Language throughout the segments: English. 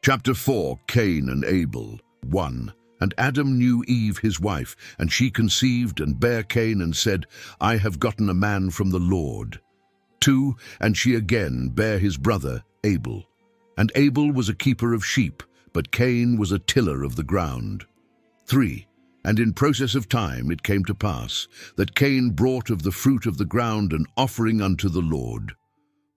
Chapter 4. Cain and Abel. 1. And Adam knew Eve his wife, and she conceived and bare Cain, and said, I have gotten a man from the Lord. 2. And she again bare his brother Abel. And Abel was a keeper of sheep, but Cain was a tiller of the ground. 3. And in process of time it came to pass that Cain brought of the fruit of the ground an offering unto the Lord.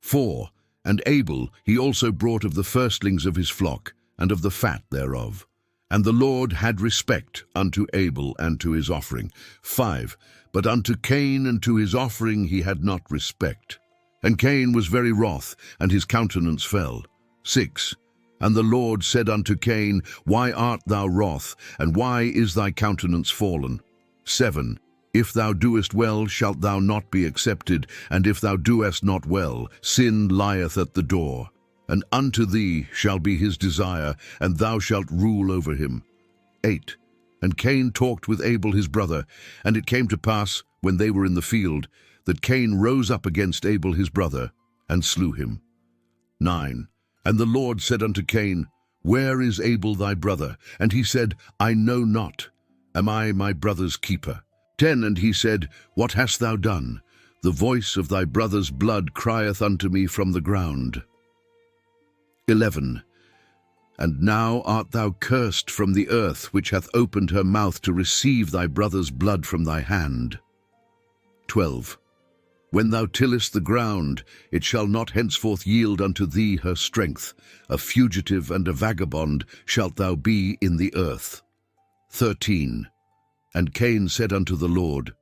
4. And Abel he also brought of the firstlings of his flock, and of the fat thereof. And the Lord had respect unto Abel and to his offering. 5. But unto Cain and to his offering he had not respect. And Cain was very wroth, and his countenance fell. 6. And the Lord said unto Cain, Why art thou wroth, and why is thy countenance fallen? 7. If thou doest well, shalt thou not be accepted, and if thou doest not well, sin lieth at the door. And unto thee shall be his desire, and thou shalt rule over him. 8. And Cain talked with Abel his brother, and it came to pass, when they were in the field, that Cain rose up against Abel his brother, and slew him. 9. And the Lord said unto Cain, Where is Abel thy brother? And he said, I know not. Am I my brother's keeper? 10. And he said, What hast thou done? The voice of thy brother's blood crieth unto me from the ground. 11. And now art thou cursed from the earth, which hath opened her mouth to receive thy brother's blood from thy hand. 12. When thou tillest the ground, it shall not henceforth yield unto thee her strength. A fugitive and a vagabond shalt thou be in the earth. 13. And Cain said unto the Lord,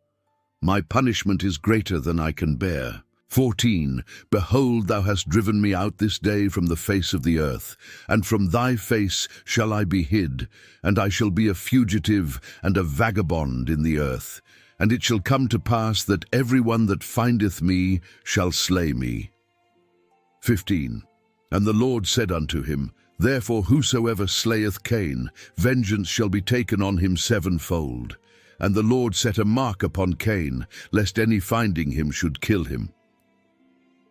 My punishment is greater than I can bear. 14. Behold, thou hast driven me out this day from the face of the earth, and from thy face shall I be hid, and I shall be a fugitive and a vagabond in the earth. And it shall come to pass that every one that findeth me shall slay me. 15. And the Lord said unto him, Therefore whosoever slayeth Cain, vengeance shall be taken on him sevenfold. And the Lord set a mark upon Cain, lest any finding him should kill him.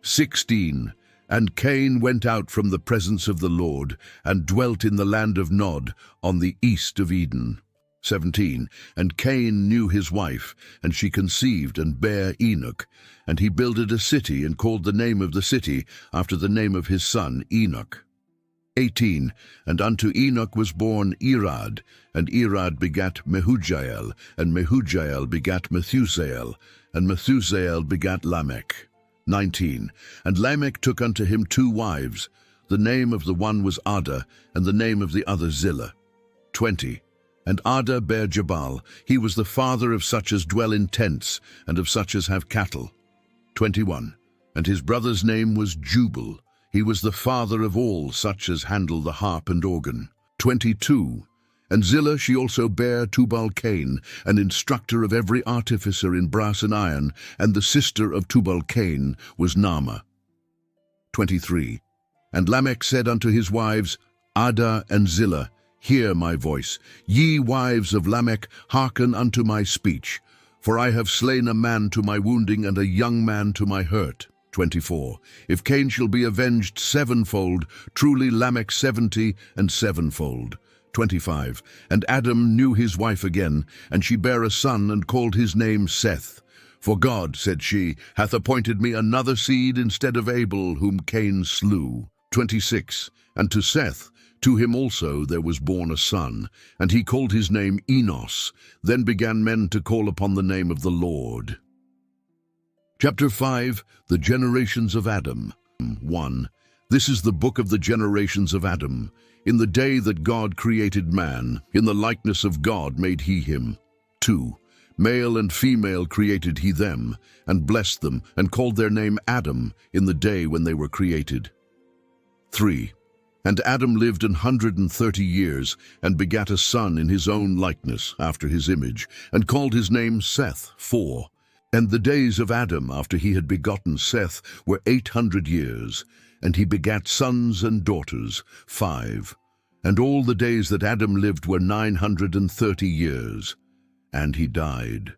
16. And Cain went out from the presence of the Lord, and dwelt in the land of Nod, on the east of Eden. 17. And Cain knew his wife, and she conceived and bare Enoch. And he builded a city, and called the name of the city after the name of his son Enoch. 18. And unto Enoch was born Irad, and Irad begat Mehujael, and Mehujael begat Methusael, and Methusael begat Lamech. 19. And Lamech took unto him 2 wives. The name of the one was Ada, and the name of the other Zillah. 20. And Ada bare Jabal. He was the father of such as dwell in tents, and of such as have cattle. 21. And his brother's name was Jubal. He was the father of all such as handle the harp and organ. 22. And Zillah she also bare Tubal-Cain, an instructor of every artificer in brass and iron, and the sister of Tubal-Cain was Naamah. 23. And Lamech said unto his wives, Ada and Zillah, Hear my voice. Ye wives of Lamech, hearken unto my speech. For I have slain a man to my wounding, and a young man to my hurt. 24. If Cain shall be avenged sevenfold, truly Lamech 70 and sevenfold. 25. And Adam knew his wife again, and she bare a son, and called his name Seth. For God, said she, hath appointed me another seed instead of Abel, whom Cain slew. 26. And to Seth, to him also there was born a son, and he called his name Enos. Then began men to call upon the name of the Lord. Chapter 5. The generations of Adam. 1. This is the book of the generations of Adam. In the day that God created man, in the likeness of God made he him. 2. Male and female created he them, and blessed them, and called their name Adam, in the day when they were created. 3. And Adam lived 130 years, and begat a son in his own likeness, after his image, and called his name Seth. 4. And the days of Adam after he had begotten Seth were 800 years, and he begat sons and daughters. 5. And all the days that Adam lived were 930 years, and he died.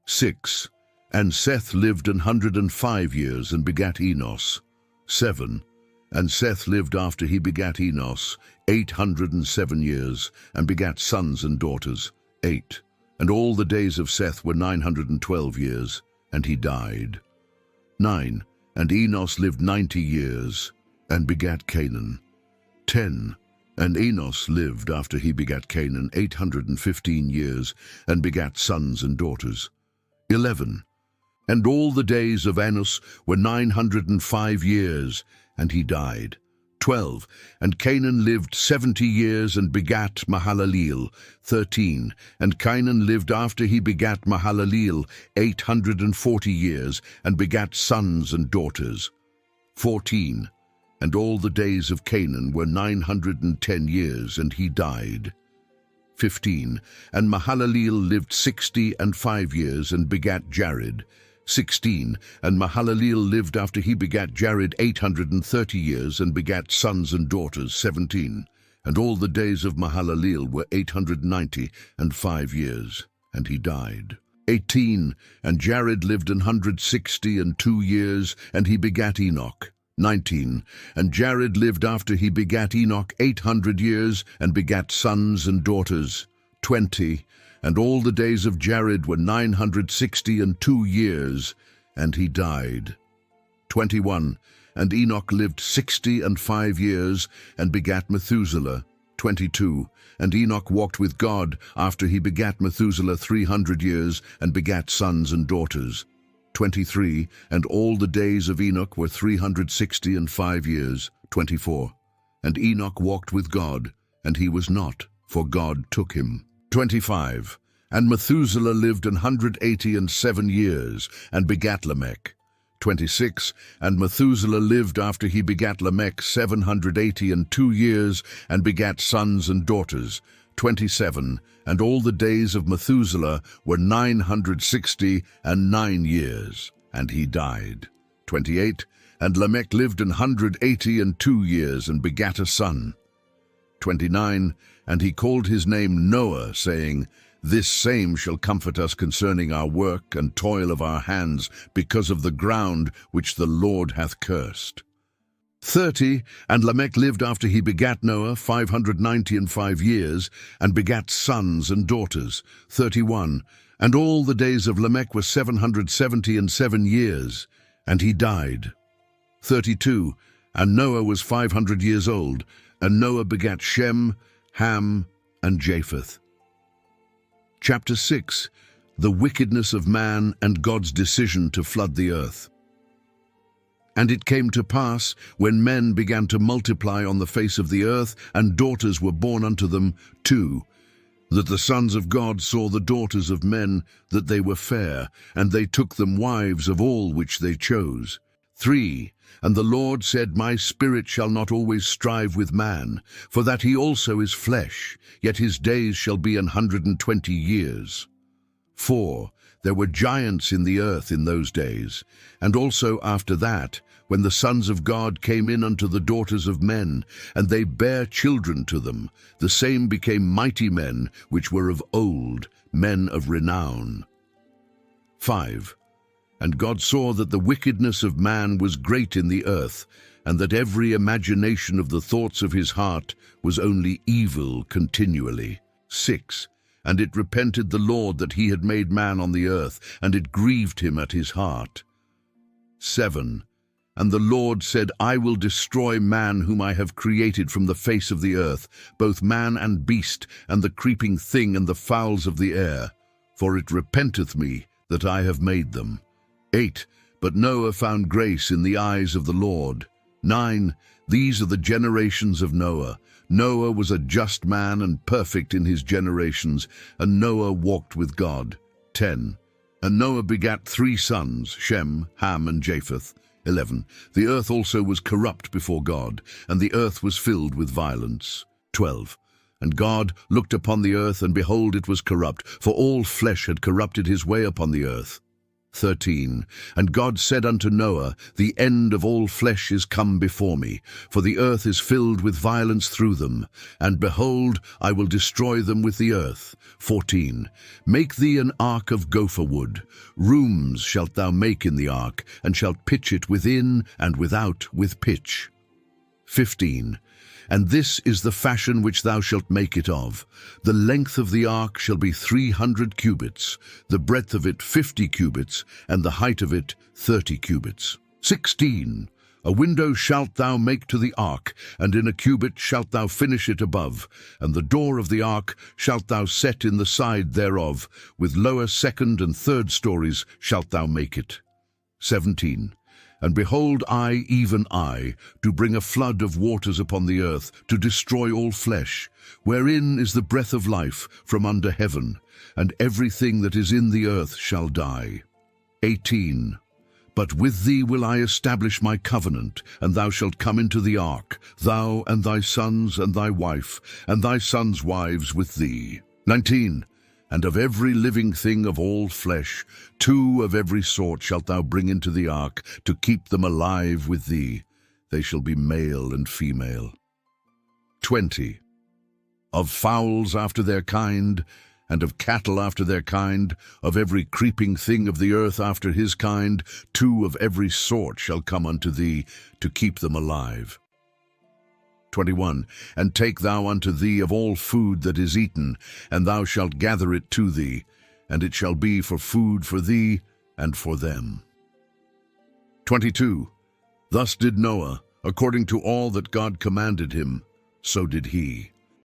6. And Seth lived 105 years, and begat Enos. 7. And Seth lived after he begat Enos 807 years, and begat sons and daughters. 8. And all the days of Seth were 912 years, and he died. 9. And Enos lived 90 years, and begat Canaan. 10. And Enos lived after he begat Canaan 815 years, and begat sons and daughters. 11. And all the days of Enos were 905 years, and he died. 12. And Canaan lived 70 years, and begat Mahalaleel. 13. And Canaan lived after he begat Mahalaleel 840 years, and begat sons and daughters. 14. And all the days of Canaan were 910 years, and he died. 15. And Mahalaleel lived 65 years, and begat Jared. 16. And Mahalaleel lived after he begat Jared 830 years, and begat sons and daughters. 17. And all the days of Mahalaleel were 895 years, and he died. 18. And Jared lived 162 years, and he begat Enoch. 19. And Jared lived after he begat Enoch 800 years, and begat sons and daughters. 20. And all the days of Jared were 962 years, and he died. 21. And Enoch lived 65 years, and begat Methuselah. 22. And Enoch walked with God after he begat Methuselah 300 years, and begat sons and daughters. 23. And all the days of Enoch were 365 years. 24. And Enoch walked with God, and he was not, for God took him. 25. And Methuselah lived 187 years, and begat Lamech. 26. And Methuselah lived after he begat Lamech 782 years, and begat sons and daughters. 27. And all the days of Methuselah were 969 years, and he died. 28. And Lamech lived 182 years, and begat a son. 29. And he called his name Noah, saying, This same shall comfort us concerning our work and toil of our hands, because of the ground which the Lord hath cursed. 30. And Lamech lived after he begat Noah 595 years, and begat sons and daughters. 31. And all the days of Lamech were 777 years, and he died. 32. And Noah was 500 years old, and Noah begat Shem, Ham, and Japheth. Chapter 6. The wickedness of man and God's decision to flood the earth. And it came to pass, when men began to multiply on the face of the earth, and daughters were born unto them, 2, that the sons of God saw the daughters of men, that they were fair, and they took them wives of all which they chose. 3. And the Lord said, My spirit shall not always strive with man, for that he also is flesh, yet his days shall be 120 years. 4. There were giants in the earth in those days, and also after that, when the sons of God came in unto the daughters of men, and they bare children to them, the same became mighty men, which were of old, men of renown. 5. And God saw that the wickedness of man was great in the earth, and that every imagination of the thoughts of his heart was only evil continually. 6. And it repented the Lord that he had made man on the earth, and it grieved him at his heart. 7. And the Lord said, I will destroy man whom I have created from the face of the earth, both man and beast, and the creeping thing and the fowls of the air, for it repenteth me that I have made them. 8. But Noah found grace in the eyes of the Lord. 9. These are the generations of Noah. Noah was a just man and perfect in his generations, and Noah walked with God. 10. And Noah begat 3 sons, Shem, Ham, and Japheth. 11. The earth also was corrupt before God, and the earth was filled with violence. 12. And God looked upon the earth, and behold, it was corrupt, for all flesh had corrupted his way upon the earth. 13. And God said unto Noah, The end of all flesh is come before me, for the earth is filled with violence through them, and behold, I will destroy them with the earth. 14. Make thee an ark of gopher wood. Rooms shalt thou make in the ark, and shalt pitch it within and without with pitch. 15. And this is the fashion which thou shalt make it of. The length of the ark shall be 300 cubits, the breadth of it 50 cubits, and the height of it 30 cubits. 16. A window shalt thou make to the ark, and in a cubit shalt thou finish it above, and the door of the ark shalt thou set in the side thereof, with lower second and third stories shalt thou make it. 17. And behold, I, even I, do bring a flood of waters upon the earth, to destroy all flesh, wherein is the breath of life from under heaven, and everything that is in the earth shall die. 18. But with thee will I establish my covenant, and thou shalt come into the ark, thou and thy sons and thy wife, and thy sons' wives with thee. 19. And of every living thing of all flesh, 2 of every sort shalt thou bring into the ark, to keep them alive with thee. They shall be male and female. 20. Of fowls after their kind, and of cattle after their kind, of every creeping thing of the earth after his kind, 2 of every sort shall come unto thee, to keep them alive. 21. And take thou unto thee of all food that is eaten, and thou shalt gather it to thee, and it shall be for food for thee and for them. 22. Thus did Noah, according to all that God commanded him, so did he.